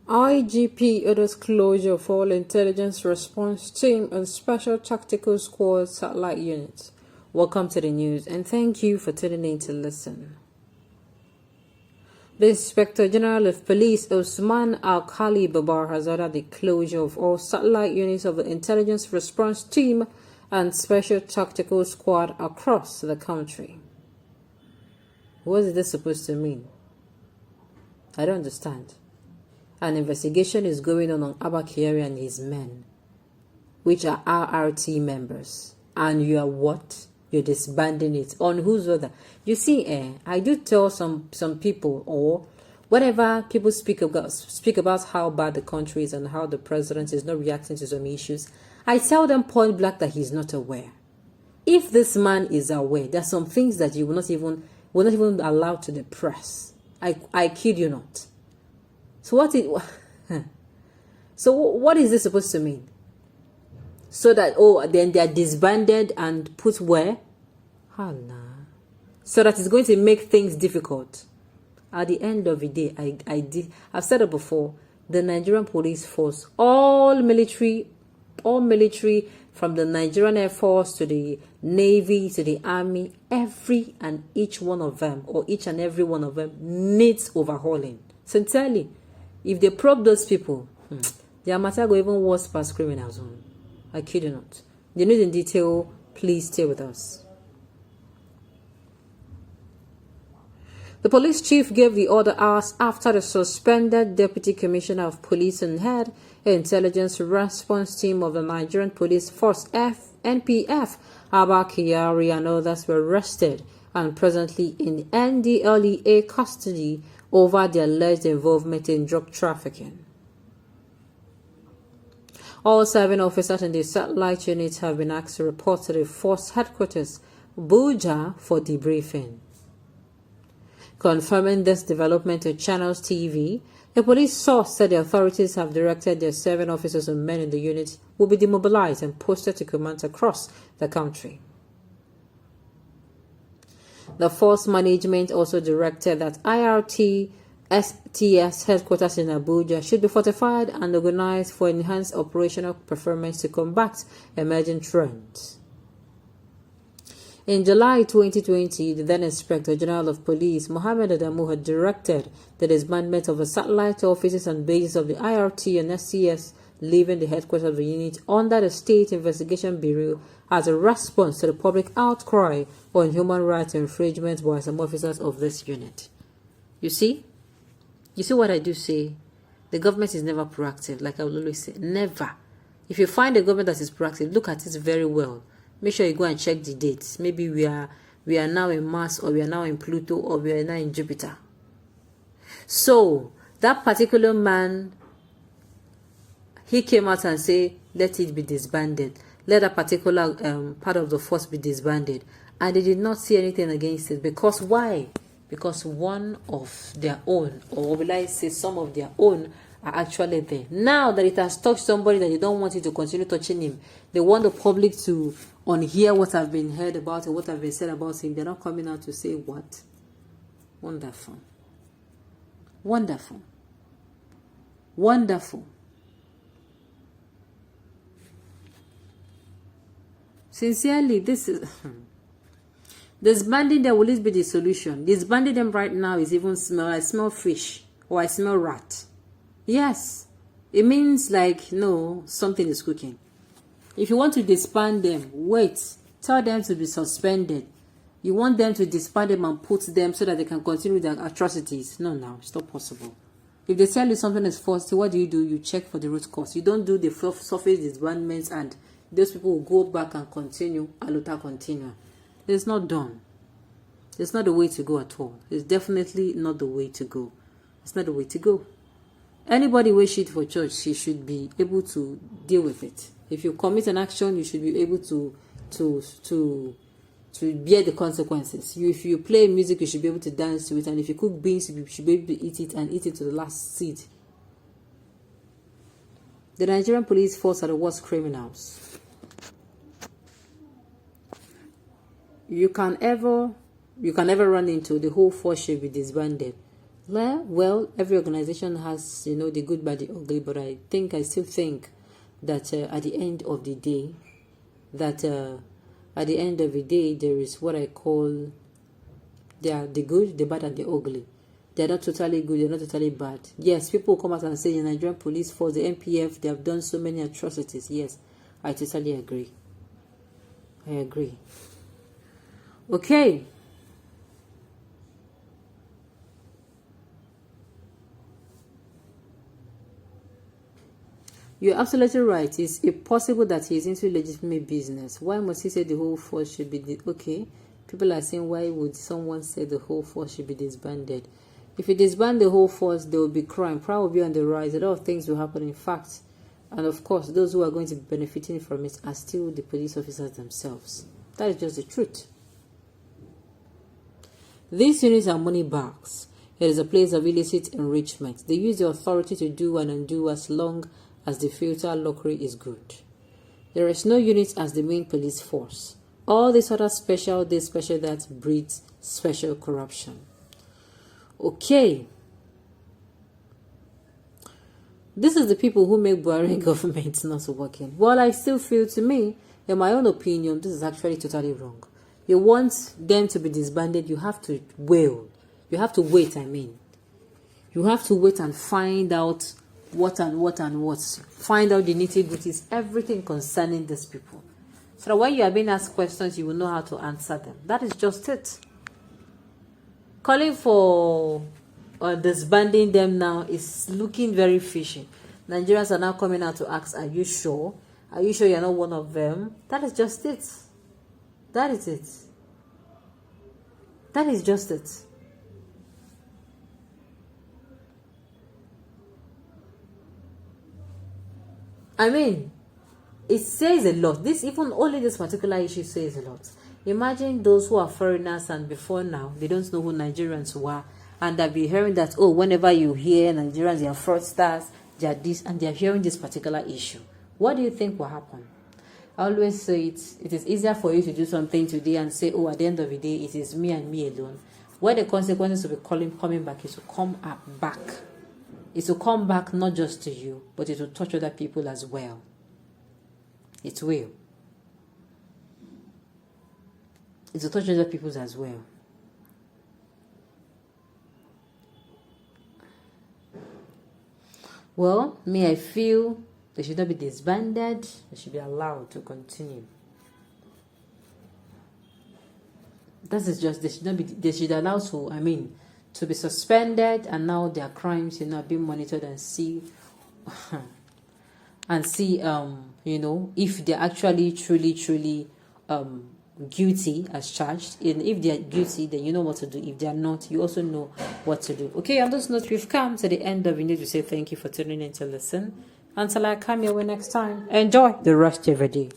IGP orders closure for all intelligence response team and special tactical squad satellite units. Welcome to the news and thank you for tuning in to listen. The Inspector General of Police Osman Al-Khali Babar has ordered the closure of all satellite units of the intelligence response team and special tactical squad across the country. What is this supposed to mean? I don't understand. An investigation is going on Abba Kyari and his men, which are RRT members. And you are what? You're disbanding it. On whose order? You see, I do tell some people, or whenever people speak about how bad the country is and how the president is not reacting to some issues, I tell them point blank that he's not aware. If this man is aware, there are some things that you will not even allow to the press. I kid you not. So what is this supposed to mean? So that then they are disbanded and put where? Allah. So that it's going to make things difficult. At the end of the day, I've said it before, the Nigerian police force, all military from the Nigerian Air Force to the Navy to the Army, every and each one of them, or each and every one of them, needs overhauling. Sincerely, if they probe those people, their matter go even worse past criminals. I kid you not. The news in detail, please stay with us. The police chief gave the order hours after the suspended Deputy Commissioner of Police and head intelligence response team of the Nigerian Police Force NPF, Abba Kyari, and others were arrested and presently in NDLEA custody over their alleged involvement in drug trafficking. All 7 officers in the satellite unit have been asked to report to the force headquarters, Abuja, for debriefing. Confirming this development to Channels TV, a police source said the authorities have directed their 7 officers and men in the unit will be demobilized and posted to commands across the country. The force management also directed that IRT STS headquarters in Abuja should be fortified and organized for enhanced operational performance to combat emerging trends. In July 2020, the then Inspector General of Police, Mohammed Adamu, had directed the disbandment of the satellite offices and bases of the IRT and STS, leaving the headquarters of the unit under the State Investigation Bureau as a response to the public outcry on human rights infringements by some officers of this unit. You see what I do say? The government is never proactive, like I will always say. Never. If you find a government that is proactive, look at it very well. Make sure you go and check the dates. Maybe we are now in Mars, or we are now in Pluto, or we are now in Jupiter. So that particular man, he came out and said, let it be disbanded. Let that particular part of the force be disbanded. And they did not see anything against it. Because why? Because one of their own, or will I say some of their own, are actually there. Now that it has touched somebody that they don't want it to continue touching him, they want the public to unhear what have been heard about it, what have been said about him. They're not coming out to say what? Wonderful. Wonderful. Wonderful. Sincerely, this is disbanding them will always be the solution. Disbanding them right now is even I smell fish, or I smell rat. Yes, it means like, no, something is cooking. If you want to disband them, wait, tell them to be suspended. You want them to disband them and put them so that they can continue their atrocities. No, it's not possible. If they tell you something is false, what do? You check for the root cause. You don't do the surface disbandments and those people will go back and continue, aluta continua. It's not done. It's not the way to go at all. It's definitely not the way to go. It's not the way to go. Anybody who shit for church, he should be able to deal with it. If you commit an action, you should be able to bear the consequences. If you play music, you should be able to dance to it. And if you cook beans, you should be able to eat it and eat it to the last seed. The Nigerian police force are the worst criminals. You can ever run into the whole force should be disbanded. Well, every organization has, the good, bad, the ugly, but I still think that at the end of the day, there is what I call, they are the good, the bad, and the ugly. They're not totally good, they're not totally bad. Yes, people come out and say the Nigerian police force, the NPF, they have done so many atrocities. Yes, I totally agree. I agree. Okay. You're absolutely right. Is it possible that he's into legitimate business? Why must he say the whole force should be okay? People are saying, why would someone say the whole force should be disbanded? If you disband the whole force, there will be crime. Crime will be on the rise. A lot of things will happen. In fact, and of course, those who are going to be benefiting from it are still the police officers themselves. That is just the truth. These units are money bags. It is a place of illicit enrichment. They use the authority to do and undo as long as the filter lockery is good. There is no unit as the main police force. All this other special this, special that breeds special corruption. Okay. This is the people who make Buhari government not working. Well, I still feel, to me, in my own opinion, this is actually totally wrong. You want them to be disbanded, you have to wail. You have to wait, You have to wait and find out what. Find out the nitty-gritties, everything concerning these people. So that when you are being asked questions, you will know how to answer them. That is just it. Calling for disbanding them now is looking very fishy. Nigerians are now coming out to ask, are you sure? Are you sure you're not one of them? That is just it. That is it. That is just it. It says a lot. Only this particular issue says a lot. Imagine those who are foreigners and before now, they don't know who Nigerians were. And they'll be hearing that, whenever you hear Nigerians, they are fraudsters, they are this, and they are hearing this particular issue. What do you think will happen? I always say it is easier for you to do something today and say, at the end of the day, it is me and me alone. Where the consequences will be coming back is to come back. It will come back not just to you, but it will touch other people as well. It will. It will touch other people as well. Well, I feel they should not be disbanded. They should be allowed to continue. That is just, they should allow to be suspended, and now their crimes, being monitored and see if they're actually truly guilty as charged. And if they are guilty, then you know what to do. If they are not, you also know what to do. Okay, on this note, we've come to the end of the video to say thank you for tuning in to listen. Until I come your way next time, enjoy the rest of your day.